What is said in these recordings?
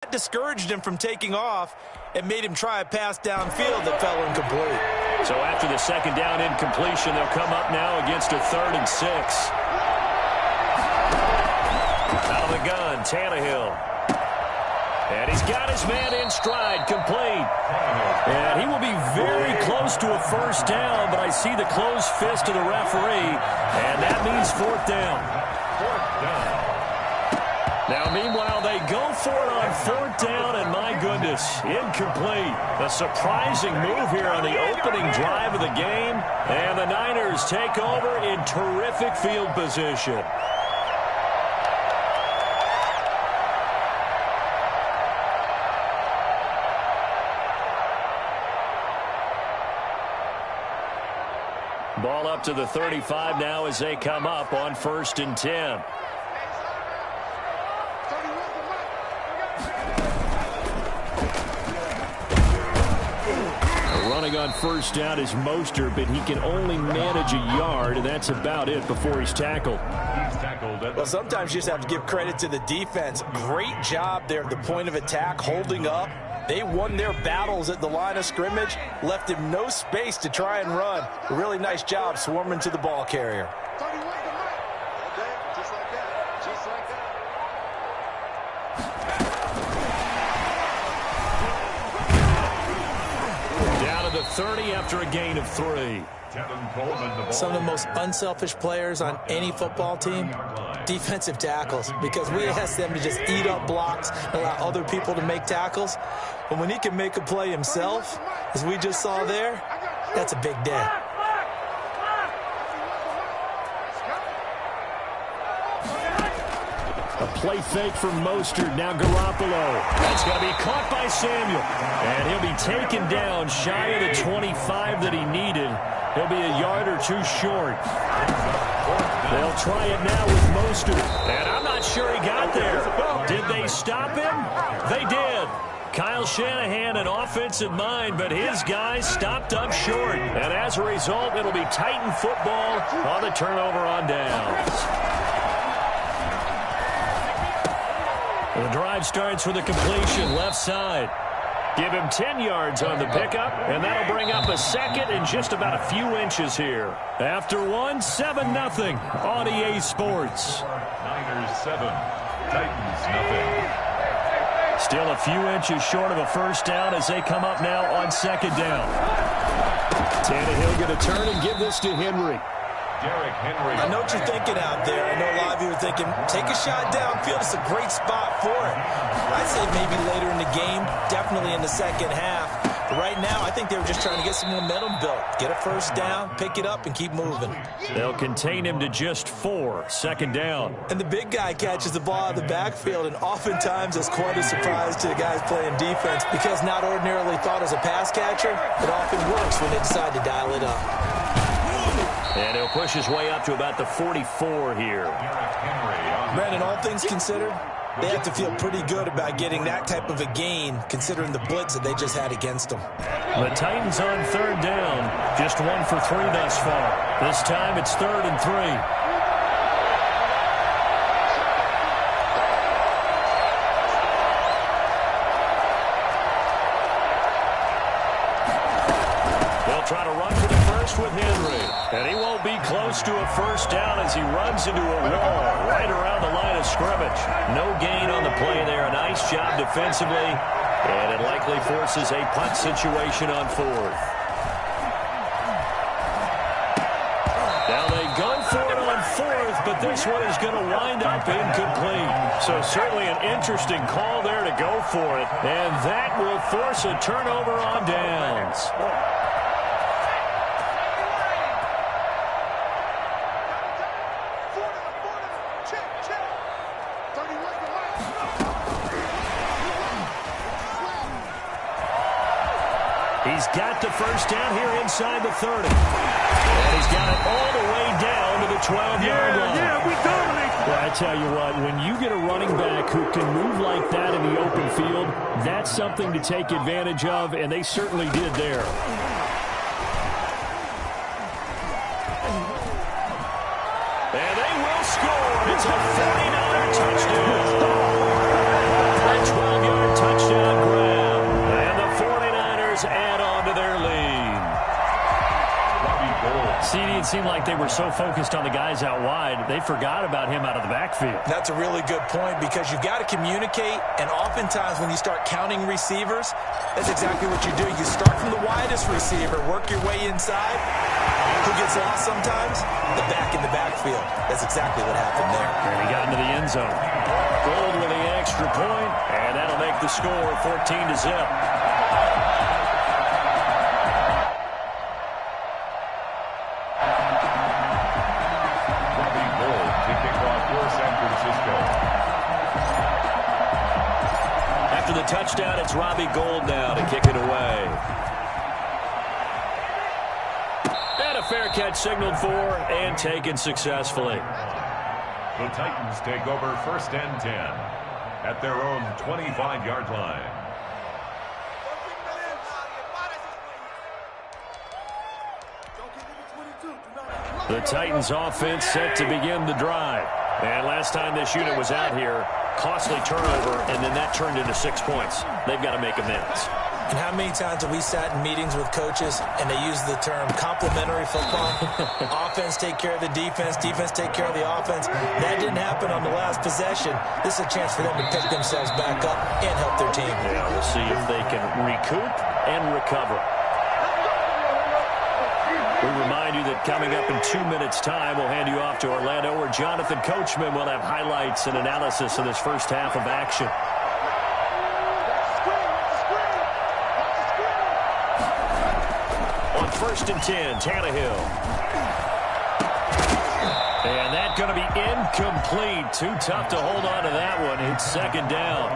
That discouraged him from taking off and made him try a pass downfield that fell incomplete. So after the second down incompletion, they'll come up now against a 3rd and 6. Out of the gun, Tannehill. And he's got his man in stride, complete. And he will be very close to a first down, but I see the closed fist of the referee, and that means 4th down. Now, meanwhile, they go for it on 4th down, and my goodness, incomplete. A surprising move here on the opening drive of the game, and the Niners take over in terrific field position. Ball up to the 35 now as they come up on 1st and 10. Running on 1st down is Mostert, but he can only manage a yard, and that's about it before he's tackled. Well, sometimes you just have to give credit to the defense. Great job there at the point of attack, holding up. They won their battles at the line of scrimmage, left him no space to try and run. A really nice job swarming to the ball carrier. Down to the 30 after a gain of 3. Some of the most unselfish players on any football team, defensive tackles, because we ask them to just eat up blocks and allow other people to make tackles. But when he can make a play himself, as we just saw there, that's a big day. A play fake from Mostert, now Garoppolo. That's going to be caught by Samuel. And he'll be taken down shy of the 25 that he needed. He'll be a yard or 2 short. They'll try it now with Mostert. And I'm not sure he got there. Did they stop him? They did. Kyle Shanahan, an offensive mind, but his guys stopped up short. And as a result, it'll be Titan football on the turnover on downs. The drive starts with a completion left side. Give him 10 yards on the pickup, and that'll bring up a 2nd and just about a few inches here. After 1, 7-0 on EA Sports. Niners 7, Titans nothing. Still a few inches short of a first down as they come up now on 2nd down. Tannehill going to turn and give this to Henry. I know what you're thinking out there. I know a lot of you are thinking, take a shot downfield. It's a great spot for it. I'd say maybe later in the game, definitely in the second half. But right now, I think they were just trying to get some momentum built. Get a first down, pick it up, and keep moving. They'll contain him to just 4, 2nd down. And the big guy catches the ball out of the backfield, and oftentimes it's quite a surprise to the guys playing defense because not ordinarily thought as a pass catcher, it often works when they decide to dial it up. And he'll push his way up to about the 44 here. Brandon, all things considered, they have to feel pretty good about getting that type of a gain, considering the blitz that they just had against them. The Titans on 3rd down, just 1 for 3 thus far. This time it's 3rd and 3. Try to run for the first with Henry. And he won't be close to a first down as he runs into a wall right around the line of scrimmage. No gain on the play there. A nice job defensively. And it likely forces a punt situation on 4th. Now they go for it on 4th, but this one is going to wind up incomplete. So certainly an interesting call there to go for it. And that will force a turnover on downs. He's got the first down here inside the 30. And he's got it all the way down to the 12-yard line. Yeah, we dominate. Well, I tell you what, when you get a running back who can move like that in the open field, that's something to take advantage of, and they certainly did there. And they will score. It's a 49-yard touchdown. That 12-yard seem like they were so focused on the guys out wide, they forgot about him out of the backfield. That's a really good point because you've got to communicate, and oftentimes when you start counting receivers, that's exactly what you do. You start from the widest receiver, work your way inside. Who gets lost sometimes? The back in the backfield. That's exactly what happened there. And he got into the end zone. Gold with the extra point, and that'll make the score 14-0. After the touchdown, it's Robbie Gould now to kick it away. And a fair catch signaled for and taken successfully. The Titans take over 1st and 10 at their own 25-yard line. The Titans offense set to begin the drive. And last time this unit was out here, costly turnover, and then that turned into 6 points. They've got to make amends. And how many times have we sat in meetings with coaches and they use the term complementary football? Offense take care of the defense, defense take care of the offense. That didn't happen on the last possession. This is a chance for them to pick themselves back up and help their team. Yeah, we'll see if they can recoup and recover. We remind you that coming up in 2 minutes' time, we'll hand you off to Orlando, where Jonathan Coachman will have highlights and analysis of this first half of action. On 1st and 10, Tannehill. And that's going to be incomplete. Too tough to hold on to that one. It's 2nd down.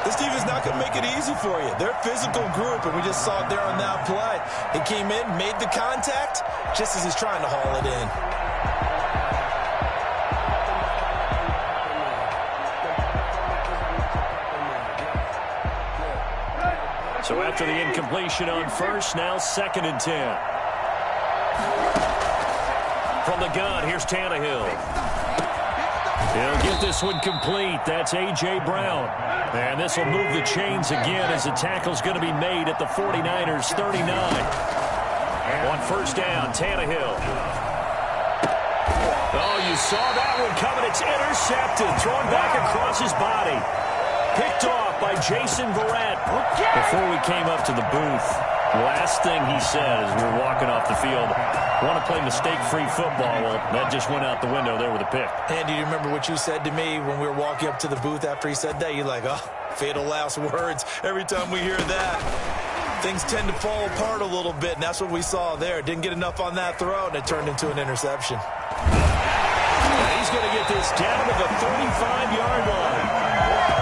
This team is not going to make it easy for you. They're a physical group, and we just saw it there on that play. He came in, made the contact, just as he's trying to haul it in. So after the incompletion on 1st, now 2nd and 10. From the gun, here's Tannehill. He'll get this one complete. That's A.J. Brown. And this will move the chains again as the tackle's going to be made at the 49ers' 39. On 1st down, Tannehill. Oh, you saw that one coming. It's intercepted. Thrown back across his body. Picked off by Jason Verrett. Before we came up to the booth, last thing he said as we were walking off the field, want to play mistake-free football. Well, that just went out the window there with a pick. Andy, do you remember what you said to me when we were walking up to the booth after he said that? You're like, oh, fatal last words. Every time we hear that, things tend to fall apart a little bit, and that's what we saw there. Didn't get enough on that throw, and it turned into an interception. And he's going to get this down to the 35-yard line.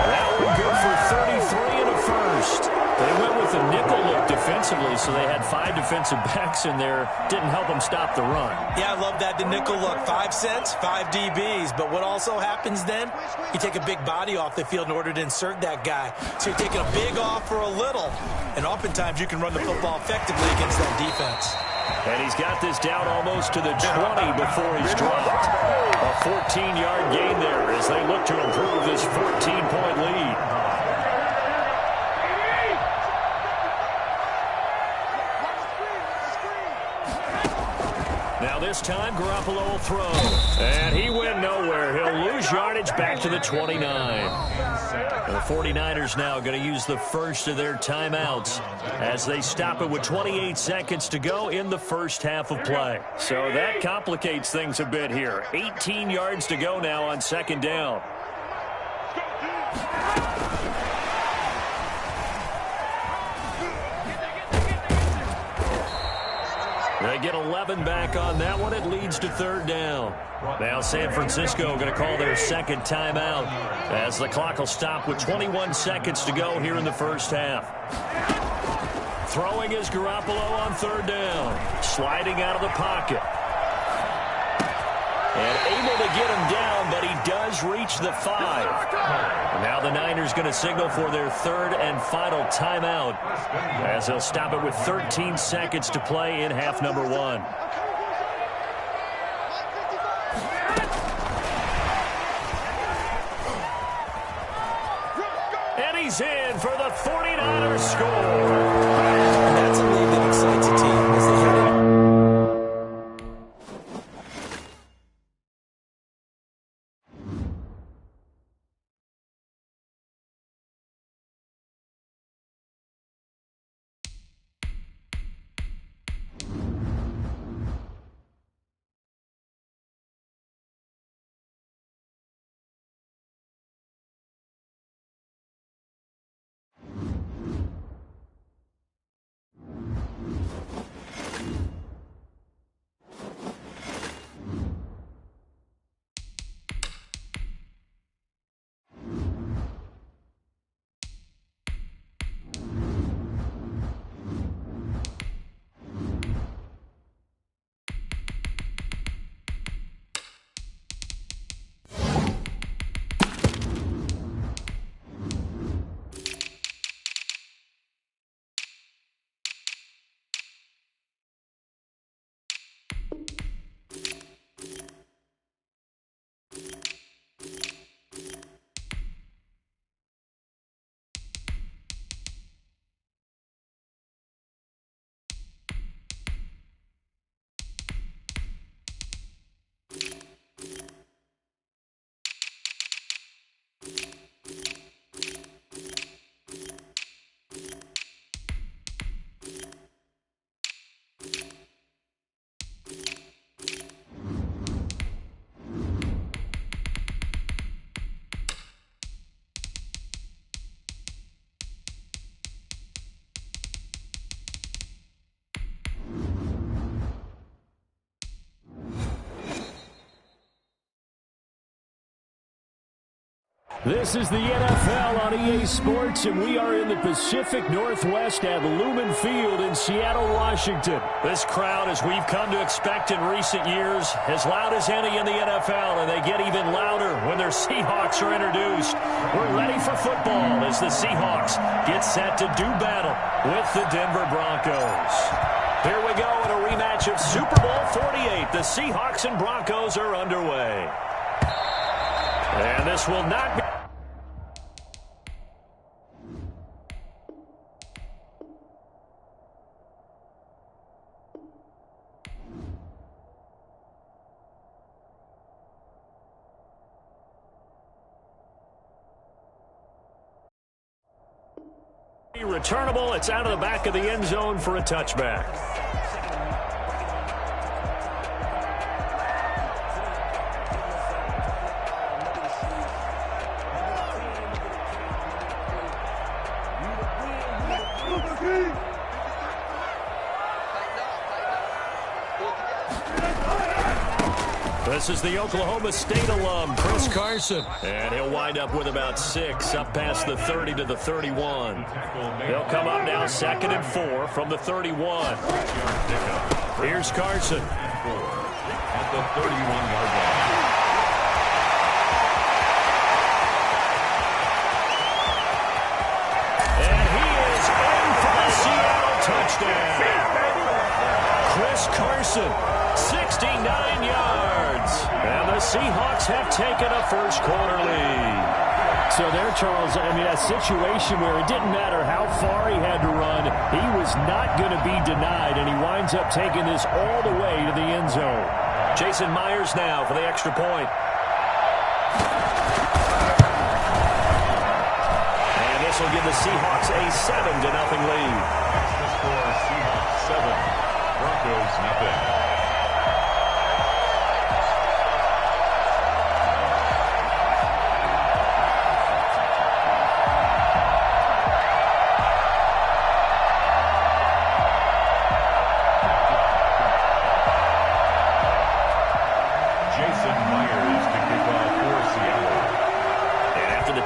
That one good for 33 and a first. They went with a nickel look defensively, so they had 5 defensive backs in there. Didn't help them stop the run. Yeah, I love that, the nickel look. 5 cents, 5 DBs. But what also happens then, you take a big body off the field in order to insert that guy. So you're taking a big off for a little. And oftentimes you can run the football effectively against that defense. And he's got this down almost to the 20 before he's dropped. A 14-yard gain there as they look to improve this 14-point lead. Now this time, Garoppolo will throw. And he went nowhere. He'll lose yardage back to the 29. And the 49ers now going to use the first of their timeouts as they stop it with 28 seconds to go in the first half of play. So that complicates things a bit here. 18 yards to go now on 2nd down. They get 11 back on that one. It leads to 3rd down. Now San Francisco going to call their 2nd timeout as the clock will stop with 21 seconds to go here in the first half. Throwing is Garoppolo on 3rd down. Sliding out of the pocket. And able to get him down, but he does reach the 5. Now the Niners going to signal for their 3rd and final timeout as they'll stop it with 13 seconds to play in half number 1. And he's in for the 49ers score. And that's a lead that excites a team as they head in. This is the NFL on EA Sports, and we are in the Pacific Northwest at Lumen Field in Seattle, Washington. This crowd, as we've come to expect in recent years, as loud as any in the NFL, and they get even louder when their Seahawks are introduced. We're ready for football as the Seahawks get set to do battle with the Denver Broncos. Here we go in a rematch of Super Bowl 48. The Seahawks and Broncos are underway. And this will not be... returnable. It's out of the back of the end zone for a touchback. This is the Oklahoma State alum, Chris Carson. And he'll wind up with about 6 up past the 30 to the 31. They'll come up now 2nd and 4 from the 31. Here's Carson. At the 31-yard line. And he is in for the Seattle touchdown. Chris Carson, 69 yards. And the Seahawks have taken a first-quarter lead. So there, Charles, I mean, a situation where it didn't matter how far he had to run, he was not going to be denied, and he winds up taking this all the way to the end zone. Jason Myers now for the extra point. And this will give the Seahawks a 7-0 lead. That's the score, Seahawks 7, Broncos nothing.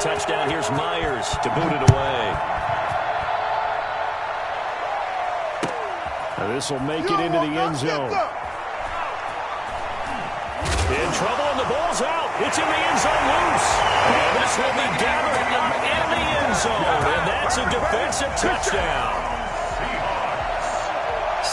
Touchdown. Here's Myers to boot it away. Now this will make it into the end zone. In trouble, and the ball's out. It's in the end zone loose. And this will be gathered up in the end zone. And that's a defensive touchdown.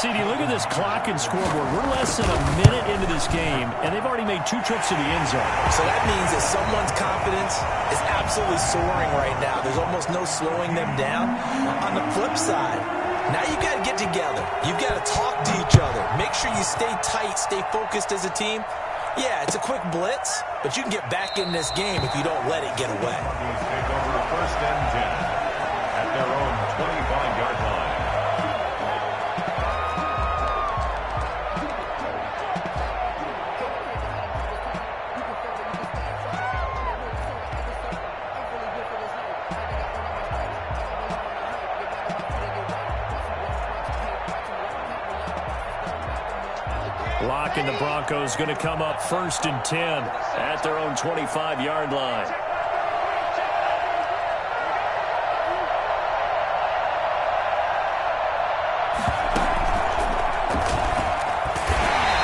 CD, look at this clock and scoreboard. We're less than a minute into this game, and they've already made 2 trips to the end zone. So that means that someone's confidence is absolutely soaring right now. There's almost no slowing them down. On the flip side, now you've got to get together. You've got to talk to each other. Make sure you stay tight, stay focused as a team. Yeah, it's a quick blitz, but you can get back in this game if you don't let it get away. Take over 1st and 10 at their own 25-yard line. And the Broncos going to come up 1st and 10 at their own 25-yard line.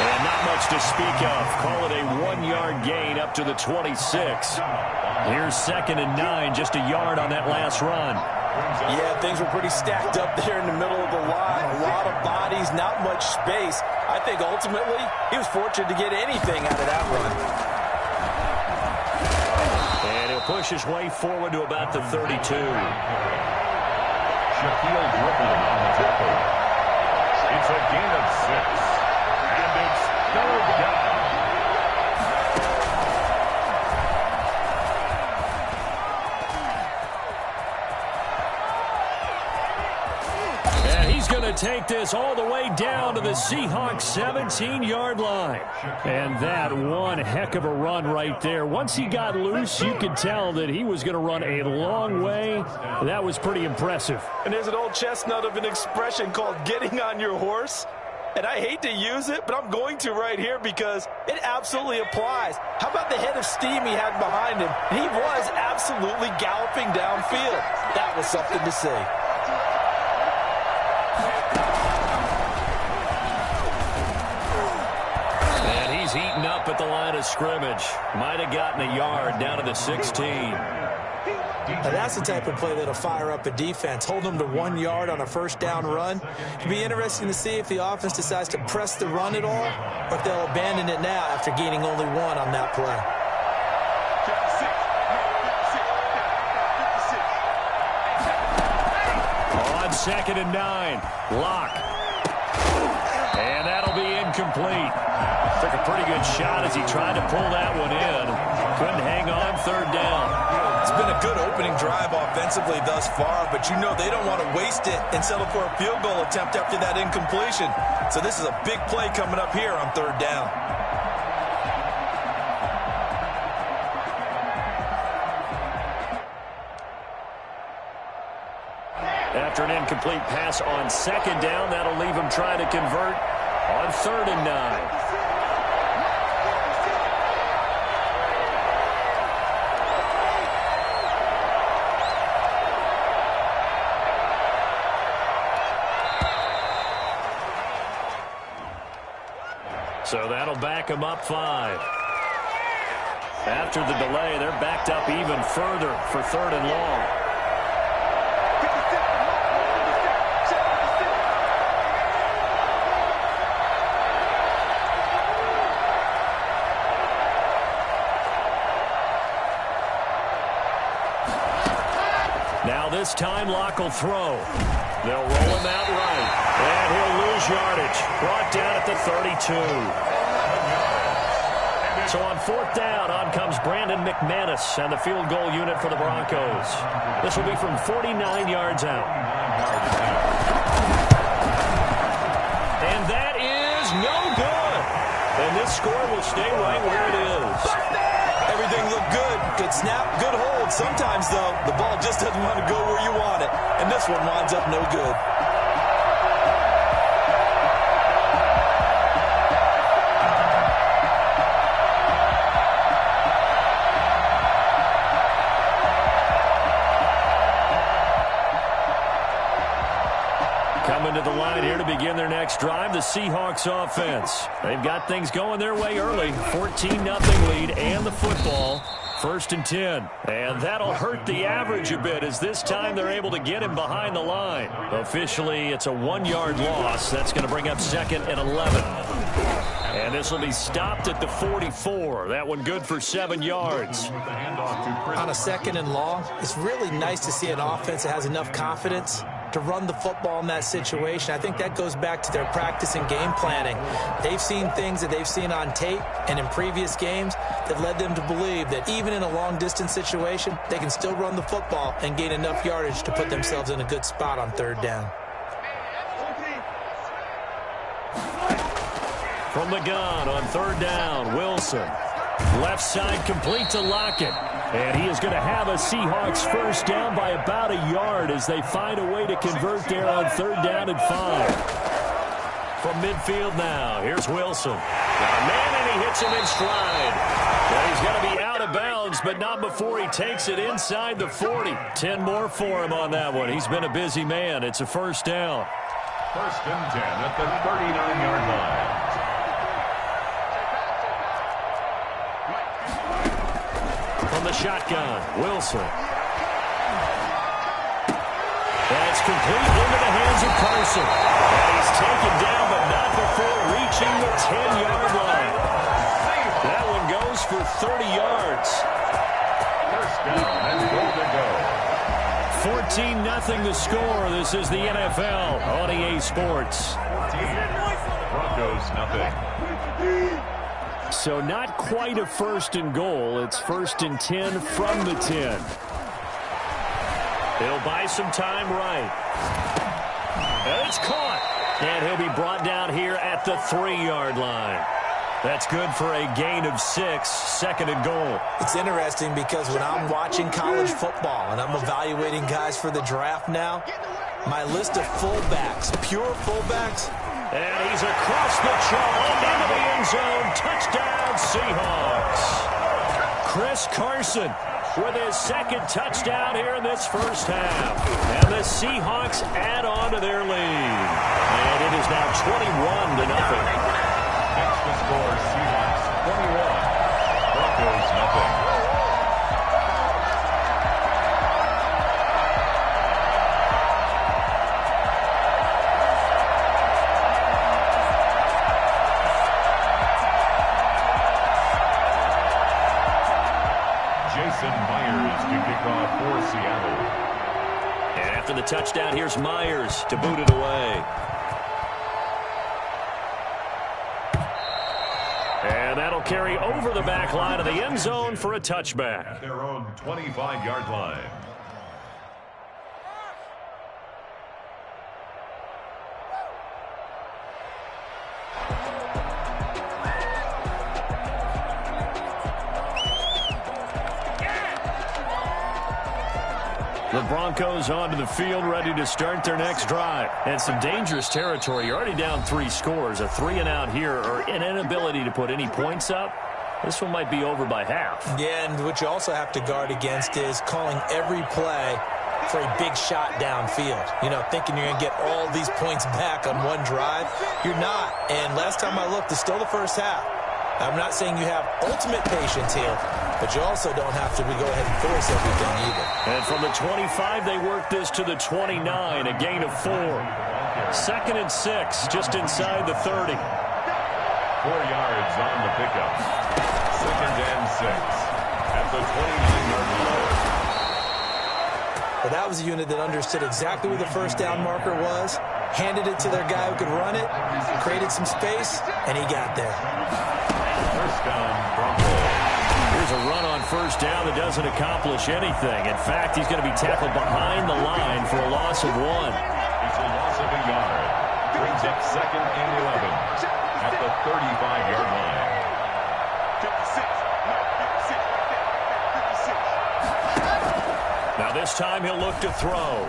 And not much to speak of. Call it a 1-yard gain up to the 26. Here's 2nd and 9, just a yard on that last run. Yeah, things were pretty stacked up there in the middle of the line. A lot of bodies, not much space. I think ultimately he was fortunate to get anything out of that run. And he'll push his way forward to about the 32. Shaquille Griffin on the tackle. It's a gain of 6. And it's 3rd down. Going to take this all the way down to the Seahawks 17-yard line. And that one heck of a run right there. Once he got loose, you could tell that he was going to run a long way. That was pretty impressive. And there's an old chestnut of an expression called getting on your horse. And I hate to use it, but I'm going to right here because it absolutely applies. How about the head of steam he had behind him? He was absolutely galloping downfield. That was something to see. And he's eaten up at the line of scrimmage. Might have gotten a yard down to the 16. Now that's the type of play that'll fire up a defense. Hold them to 1 yard on a first down run. It'll be interesting to see if the offense decides to press the run at all or if they'll abandon it now after gaining only 1 on that play. On 2nd and 9, Locke. And that'll be incomplete. Took a pretty good shot as he tried to pull that one in. Couldn't hang on 3rd down. It's been a good opening drive offensively thus far, but you know they don't want to waste it and settle for a field goal attempt after that incompletion. So this is a big play coming up here on 3rd down. After an incomplete pass on 2nd down, that'll leave him trying to convert on 3rd and 9. So that'll back them up 5. After the delay, they're backed up even further for 3rd and long. Now this time, Locke will throw. They'll roll him out right. And he'll lose yardage. Brought down at the 32. So on 4th down, on comes Brandon McManus and the field goal unit for the Broncos. This will be from 49 yards out. And that is no good. And this score will stay right where it is. Everything looked good. Good snap, good hold. Sometimes, though, the ball just doesn't want to go where you want it. And this one winds up no good. Coming to the line here to begin their next drive, the Seahawks offense. They've got things going their way early. 14-0 lead and the football. 1st and 10. And that'll hurt the average a bit as this time they're able to get him behind the line. Officially, it's a 1-yard loss. That's going to bring up 2nd and 11. And this will be stopped at the 44. That one good for 7 yards. On a 2nd and long, it's really nice to see an offense that has enough confidence to run the football in that situation. I think that goes back to their practice and game planning. They've seen things that they've seen on tape and in previous games that led them to believe that even in a long-distance situation, they can still run the football and gain enough yardage to put themselves in a good spot on 3rd down. From the gun on 3rd down, Wilson. Left side complete to Lockett. And he is going to have a Seahawks first down by about a yard as they find a way to convert there on 3rd down and 5. From midfield now, here's Wilson. Got a man, and he hits him in stride. Well, he's going to be out of bounds, but not before he takes it inside the 40. 10 more for him on that one. He's been a busy man. It's a first down. 1st and 10 at the 39-yard line. From the shotgun, Wilson. That's complete into the hands of Carson. And he's taken down, but not before reaching the 10-yard line. That one goes for 30 yards. First down and goal to go. 14-0 the score. This is the NFL on EA Sports. Broncos nothing. So not quite a 1st and goal. It's 1st and 10 from the 10. He'll buy some time right. And it's caught. And he'll be brought down here at the 3-yard line. That's good for a gain of 6, 2nd and goal. It's interesting because when I'm watching college football and I'm evaluating guys for the draft now, my list of fullbacks, pure fullbacks, And he's across the chalk into the end zone. Touchdown, Seahawks. Chris Carson with his second touchdown here in this first half. And the Seahawks add on to their lead. And it is now 21-0. Next to score, Seahawks 21, Broncos nothing. Myers to kick off for Seattle. And after the touchdown, here's Myers to boot it away. And that'll carry over the back line of the end zone for a touchback. At their own 25-yard line. The Broncos onto the field, ready to start their next drive. And some dangerous territory. You're already down 3 scores. A 3-and-out here, or an inability to put any points up. This one might be over by half. Yeah, and what you also have to guard against is calling every play for a big shot downfield. You know, thinking you're going to get all these points back on one drive. You're not. And last time I looked, it's still the first half. I'm not saying you have ultimate patience here, but you also don't have to go ahead and force everything either. And from the 25, they work this to the 29, a gain of 4. 2nd and 6, just inside the 30. 4 yards on the pickup. 2nd and 6 at the 29-yard line. Well, that was a unit that understood exactly where the first down marker was, handed it to their guy who could run it, created some space, and he got there. First down, Broncos. Here's a run on first down that doesn't accomplish anything. In fact, he's going to be tackled behind the line for a loss of 1. It's a loss of a yard. Brings up 2nd and 11 at the 35-yard line. Now this time he'll look to throw.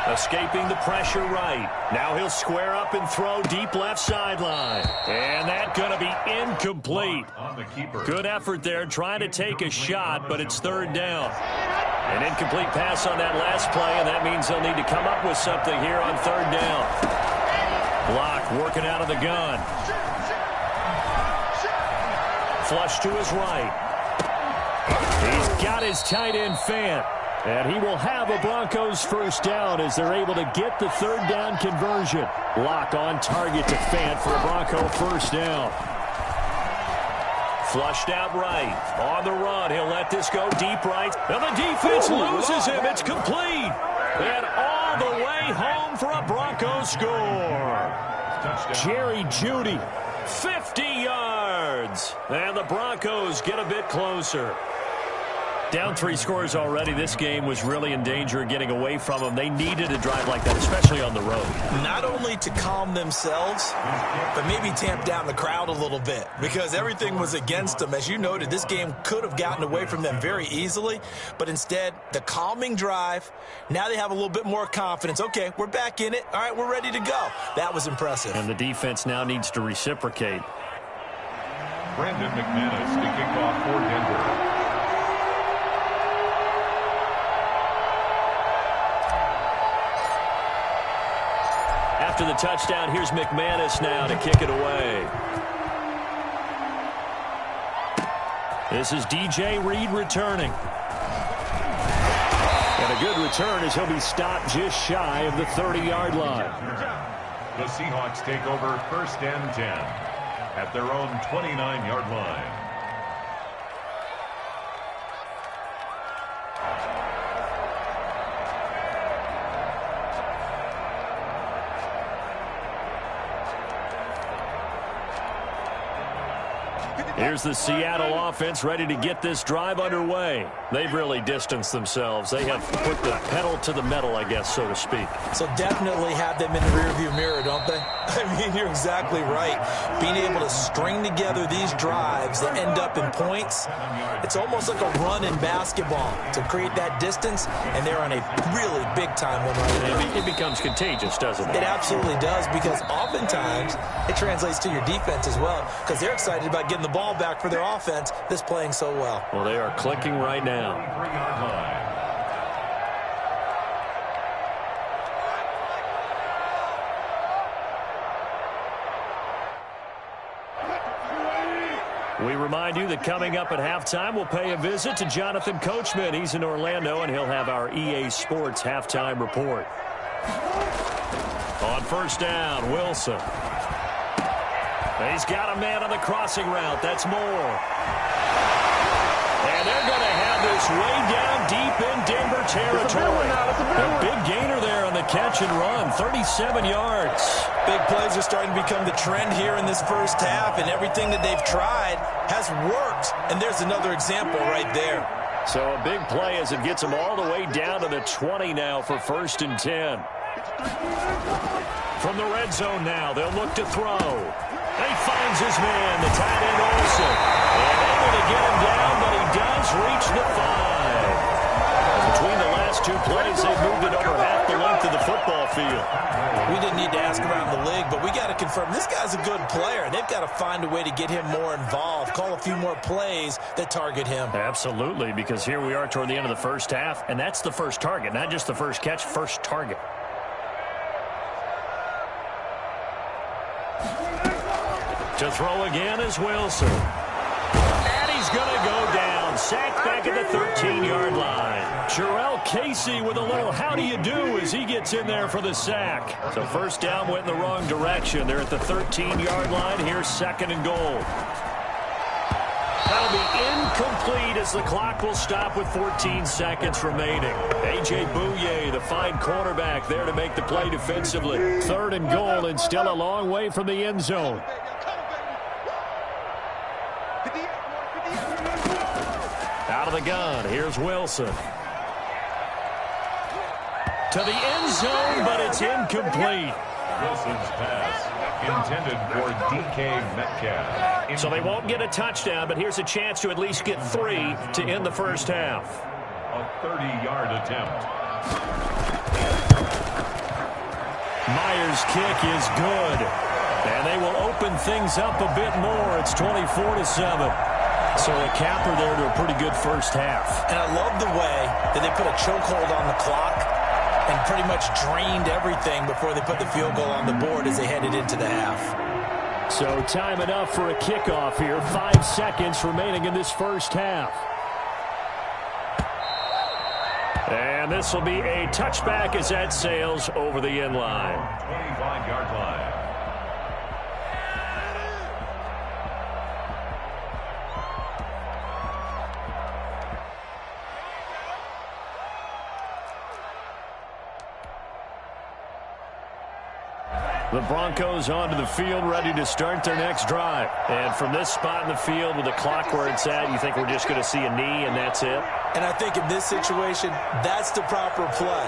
Escaping the pressure right. Now he'll square up and throw deep left sideline. And that's going to be incomplete. Good effort there trying to take a shot, but it's 3rd down. An incomplete pass on that last play, and that means they'll need to come up with something here on 3rd down. Block working out of the gun. Flush to his right. He's got his tight end Fant. And he will have a Broncos first down as they're able to get the 3rd down conversion. Lock on target to Fant for a Bronco first down. Flushed out right. On the run, he'll let this go deep right. And the defense loses him. It's complete. And all the way home for a Broncos score. Jerry Jeudy, 50 yards. And the Broncos get a bit closer. Down 3 scores already. This game was really in danger of getting away from them. They needed a drive like that, especially on the road. Not only to calm themselves, but maybe tamp down the crowd a little bit, because everything was against them. As you noted, this game could have gotten away from them very easily, but instead, the calming drive, now they have a little bit more confidence. Okay, we're back in it. All right, we're ready to go. That was impressive. And the defense now needs to reciprocate. Brandon McManus to kick off for Denver. After the touchdown, here's McManus now to kick it away. This is DJ Reed returning. And a good return as he'll be stopped just shy of the 30-yard line. The Seahawks take over 1st and 10 at their own 29-yard line. Here's the Seattle offense ready to get this drive underway. They've really distanced themselves. They have put the pedal to the metal, I guess, so to speak. So definitely have them in the rearview mirror, don't they? I mean, you're exactly right. Being able to string together these drives that end up in points, it's almost like a run in basketball to create that distance, and they're on a really big-time one right now. It becomes contagious, doesn't it? It absolutely does, because oftentimes it translates to your defense as well, because they're excited about getting the ball back for their offense that's playing so well. Well, they are clicking right now. We remind you that coming up at halftime, we'll pay a visit to Jonathan Coachman. He's in Orlando, and he'll have our EA Sports halftime report. On first down, Wilson. He's got a man on the crossing route. That's Moore. And they're going to have this way down deep in Denver territory. A big gainer there on the catch and run, 37 yards. Big plays are starting to become the trend here in this first half, and everything that they've tried has worked. And there's another example right there. So a big play as it gets them all the way down to the 20 now for 1st and 10. From the red zone now, they'll look to throw. He finds his man, the tight end Olsen. And able to get him down, but he does reach the 5. Between the last two plays, they've moved it over half the length of the football field. We didn't need to ask around the league, but we got to confirm this guy's a good player. They've got to find a way to get him more involved, call a few more plays that target him. Absolutely, because here we are toward the end of the first half, and that's the first target, not just the first catch, first target. To throw again is Wilson. And he's going to go down. Sacked back at the 13-yard line. Jarrell Casey with a little how do you do as he gets in there for the sack. So first down went in the wrong direction. They're at the 13-yard line. Here's 2nd and goal. That'll be incomplete as the clock will stop with 14 seconds remaining. A.J. Bouye, the fine cornerback, there to make the play defensively. 3rd and goal, and still a long way from the end zone. Out of the gun, here's Wilson. To the end zone, but it's incomplete. Wilson's pass intended for DK Metcalf. So they won't get a touchdown, but here's a chance to at least get 3 to end the first half. A 30-yard attempt. Myers' kick is good. And they will open things up a bit more. It's 24-7. So a capper there to a pretty good first half. And I love the way that they put a chokehold on the clock and pretty much drained everything before they put the field goal on the board as they headed into the half. So time enough for a kickoff here. 5 seconds remaining in this first half. And this will be a touchback as that sails over the end line. 25-yard line. The Broncos onto the field, ready to start their next drive. And from this spot in the field with the clock where it's at, you think we're just going to see a knee and that's it? And I think in this situation, that's the proper play.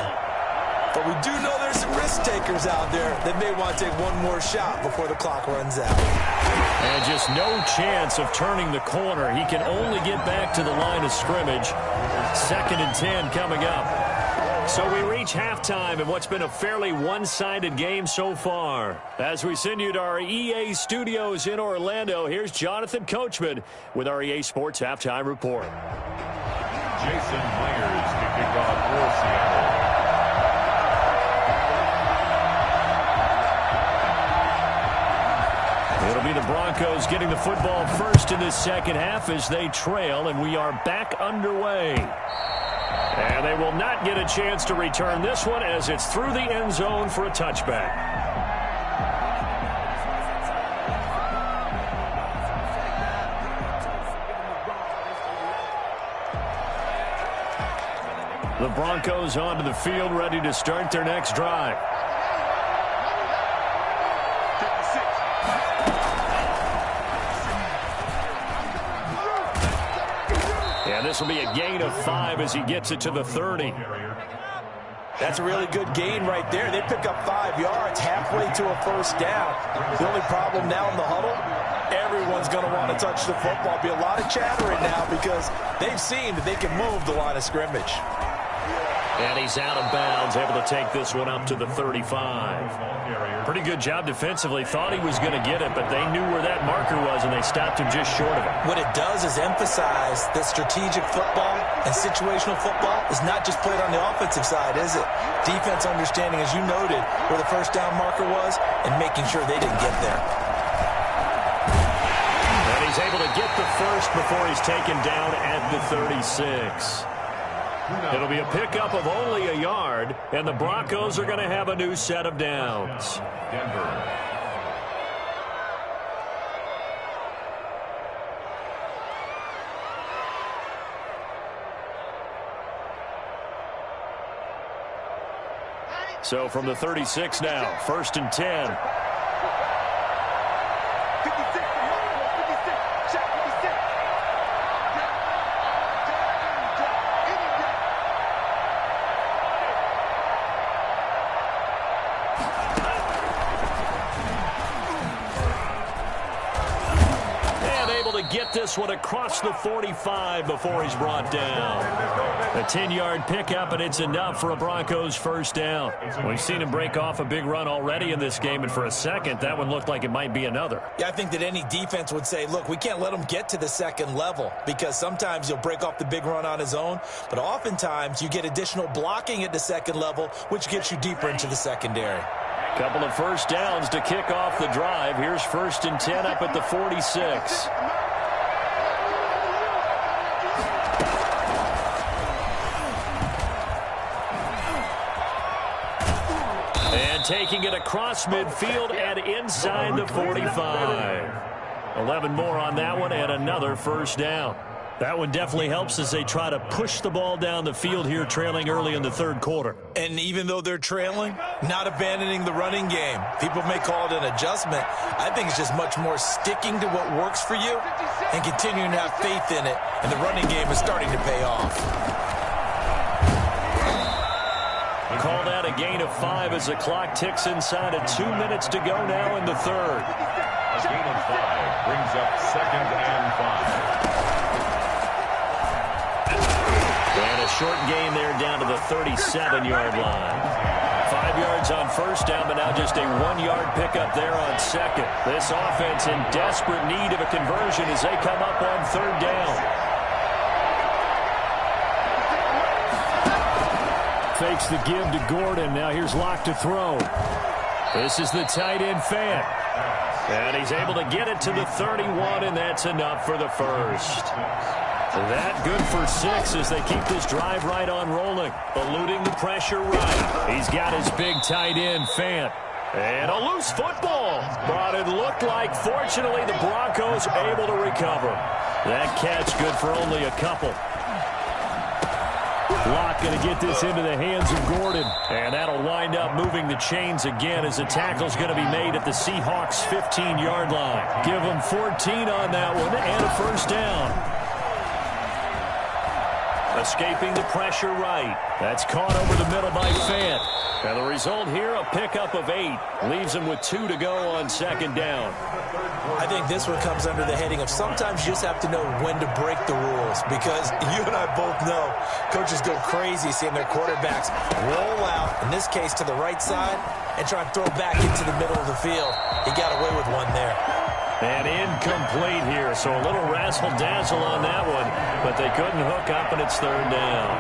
But we do know there's some risk takers out there that may want to take one more shot before the clock runs out. And just no chance of turning the corner. He can only get back to the line of scrimmage. 2nd and 10 coming up. So we reach halftime in what's been a fairly one-sided game so far. As we send you to our EA studios in Orlando, here's Jonathan Coachman with our EA Sports Halftime Report. Jason Myers to kick off for Seattle. It'll be the Broncos getting the football first in this second half as they trail, and we are back underway. And they will not get a chance to return this one as it's through the end zone for a touchback. The Broncos onto the field, ready to start their next drive. this will be a gain of 5 as he gets it to the 30. That's a really good gain right there. They pick up 5 yards halfway to a first down. The only problem now in the huddle, everyone's going to want to touch the football. Be a lot of chattering now because they've seen that they can move the line of scrimmage. And he's out of bounds, able to take this one up to the 35. Pretty good job defensively. Thought he was going to get it, but they knew where that marker was, and they stopped him just short of it. What it does is emphasize that strategic football and situational football is not just played on the offensive side, is it? Defense understanding, as you noted, where the first down marker was and making sure they didn't get there. And he's able to get the first before he's taken down at the 36. It'll be a pickup of only a yard, and the Broncos are going to have a new set of downs. Denver. So from the 36 now, 1st and 10. Get this one across the 45 before he's brought down. A 10-yard pickup, and it's enough for a Broncos first down. We've seen him break off a big run already in this game, and for a second, that one looked like it might be another. Yeah, I think that any defense would say, look, we can't let him get to the second level because sometimes he'll break off the big run on his own, but oftentimes you get additional blocking at the second level, which gets you deeper into the secondary. Couple of first downs to kick off the drive. Here's 1st and 10 up at the 46. Taking it across midfield and inside the 45. 11 more on that one and another first down. That one definitely helps as they try to push the ball down the field here, trailing early in the third quarter. And even though they're trailing, not abandoning the running game. People may call it an adjustment. I think it's just much more sticking to what works for you and continuing to have faith in it. And the running game is starting to pay off. Call that a gain of 5 as the clock ticks inside of 2 minutes to go now in the third. A gain of 5 brings up 2nd and 5. And a short gain there down to the 37-yard line. 5 yards on first down, but now just a 1-yard pickup there on second. This offense in desperate need of a conversion as they come up on third down. Fakes the give to Gordon. Now here's Locke to throw. This is the tight end Fant. And he's able to get it to the 31, and that's enough for the first. That good for 6 as they keep this drive right on rolling. Eluding the pressure right. He's got his big tight end Fant. And a loose football. But it looked like, fortunately, the Broncos able to recover. That catch good for only a couple. Locke going to get this into the hands of Gordon. And that'll wind up moving the chains again as the tackle's going to be made at the Seahawks' 15-yard line. Give them 14 on that one and a first down. Escaping the pressure right. That's caught over the middle by Fant. And the result here, a pickup of 8. Leaves him with 2 to go on second down. I think this one comes under the heading of sometimes you just have to know when to break the rules, because you and I both know coaches go crazy seeing their quarterbacks roll out, in this case to the right side, and try and throw back into the middle of the field. He got away with one there. And incomplete here, so a little razzle-dazzle on that one, but they couldn't hook up, and it's third down.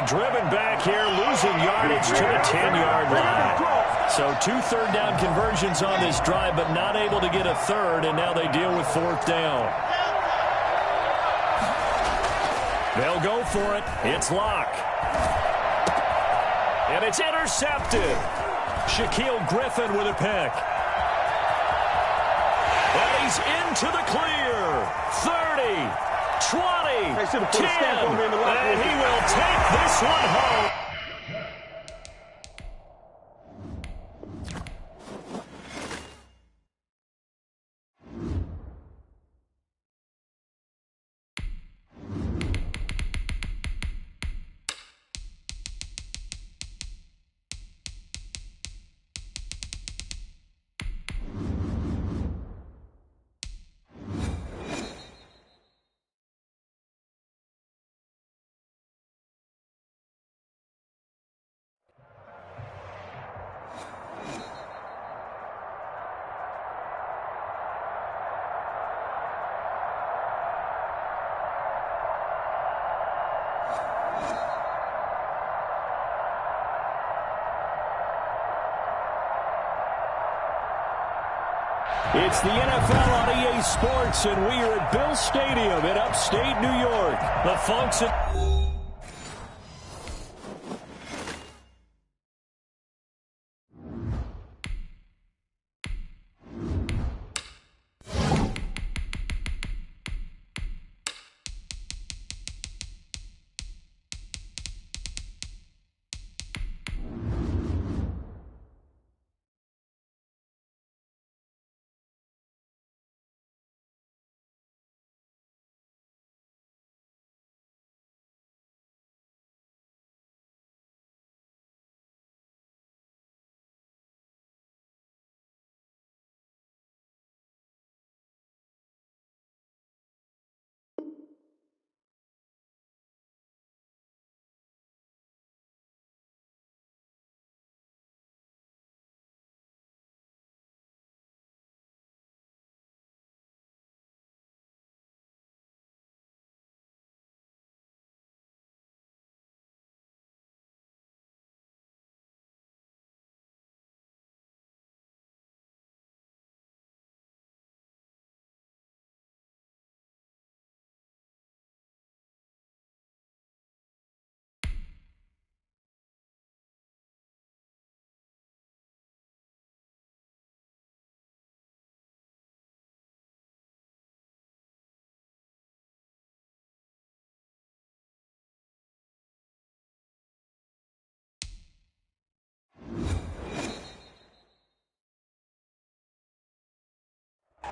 Driven back here, losing yardage to the 10-yard line. So 2 third-down conversions on this drive, but not able to get a third, and now they deal with 4th down. They'll go for it. It's Locke. And it's intercepted. Shaquille Griffin with a pick. And he's into the clear. 30. 20, 10, and he will take this one home. It's the NFL on EA Sports, and we are at Bill Stadium in upstate New York. The folks at...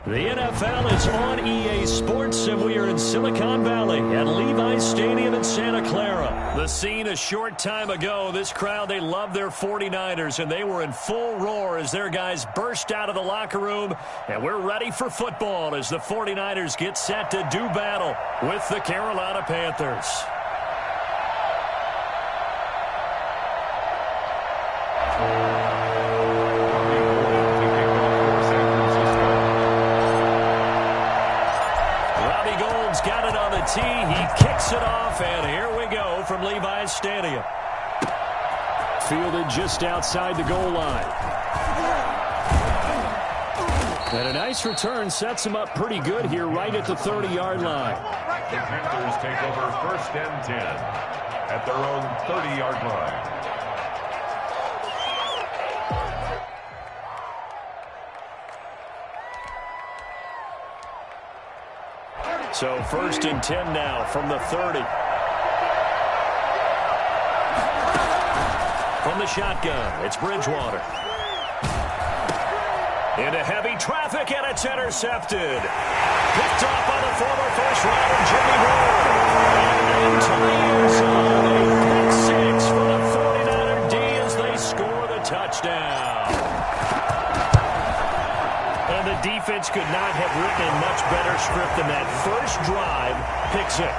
The NFL is on EA Sports, and we are in Silicon Valley at Levi's Stadium in Santa Clara. The scene a short time ago, this crowd, they love their 49ers, and they were in full roar as their guys burst out of the locker room. And we're ready for football as the 49ers get set to do battle with the Carolina Panthers. He kicks it off, and here we go from Levi's Stadium. Fielded just outside the goal line. And a nice return sets him up pretty good here right at the 30-yard line. The Panthers take over 1st and 10 at their own 30-yard line. So 1st and 10 now from the 30. From the shotgun, it's Bridgewater. Into heavy traffic, and it's intercepted. Picked off by the former first-rounder Jimmy Ward. And into the end zone, a pick six for the 49er D as they score the touchdown. And the defense could not have written a much better script than that first drive, pick six.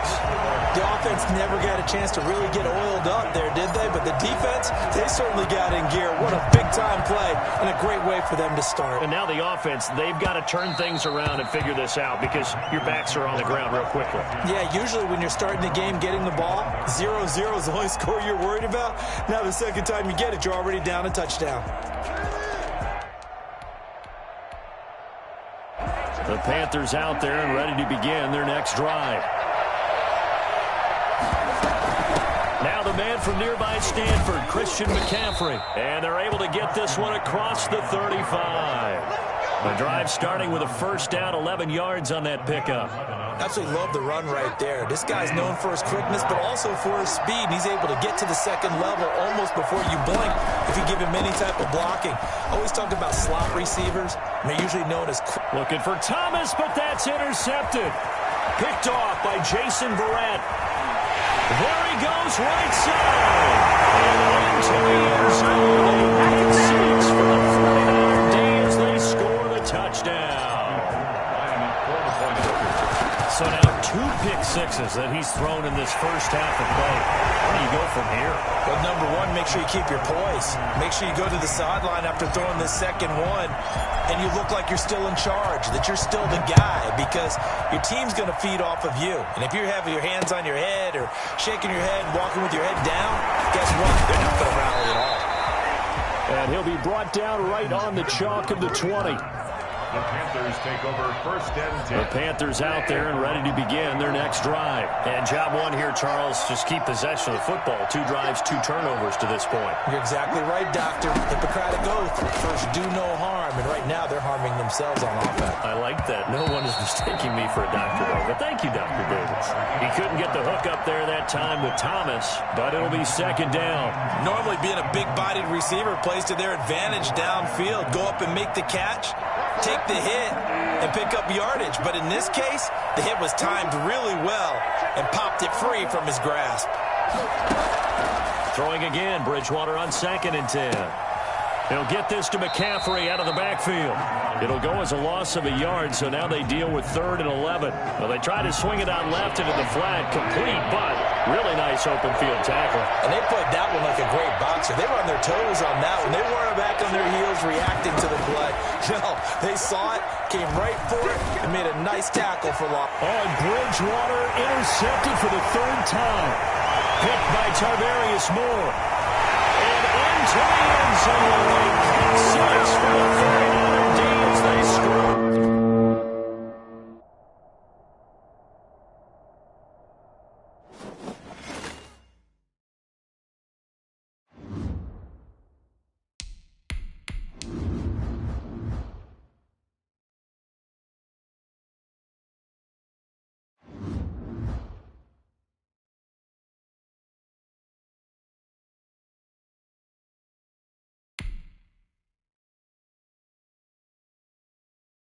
The offense never got a chance to really get oiled up there, did they? But the defense, they certainly got in gear. What a big-time play and a great way for them to start. And now the offense, they've got to turn things around and figure this out because your backs are on the ground real quickly. Yeah, usually when you're starting the game, getting the ball, 0-0 is the only score you're worried about. Now the second time you get it, you're already down a touchdown. The Panthers out there and ready to begin their next drive. Now the man from nearby Stanford, Christian McCaffrey. And they're able to get this one across the 35. The drive starting with a first down, 11 yards on that pickup. Absolutely love the run right there. This guy's known for his quickness, but also for his speed. And he's able to get to the second level almost before you blink if you give him any type of blocking. I always talk about slot receivers, and they're usually known as... Looking for Thomas, but that's intercepted. Picked off by Jason Verrett. There he goes, right side. And into the end zone. Pick six for the 49er D as they score the touchdown. So now 2 pick sixes that he's thrown in this first half of play. Where do you go from here? Well, number one, make sure you keep your poise. Make sure you go to the sideline after throwing this second one, and you look like you're still in charge, that you're still the guy, because your team's going to feed off of you. And if you're having your hands on your head or shaking your head, walking with your head down, guess what? They're not going to rally at all. And he'll be brought down right on the chalk of the 20. The Panthers take over first and 10. The Panthers out there and ready to begin their next drive. And job one here, Charles, just keep possession of the football. 2 drives, 2 turnovers to this point. You're exactly right, Doctor. Hippocratic oath. First, do no harm. And right now, they're harming themselves on offense. I like that. No one is mistaking me for a doctor, though. But thank you, Dr. Davis. He couldn't get the hook up there that time with Thomas, but it'll be second down. Normally, being a big-bodied receiver plays to their advantage downfield. Go up and make the catch, take the hit, and pick up yardage. But in this case, the hit was timed really well and popped it free from his grasp. Throwing again, Bridgewater on 2nd and 10. He'll get this to McCaffrey out of the backfield. It'll go as a loss of a yard, so now they deal with 3rd and 11. Well, they try to swing it out left into the flat, complete, but really nice open field tackle. And they played that one like a great boxer. They were on their toes on that one. They weren't back on their heels reacting to the play. No, they saw it, came right for it, and made a nice tackle for loss. Oh, and Bridgewater intercepted for the 3rd time. Picked by Tarvarius Moore. And into the end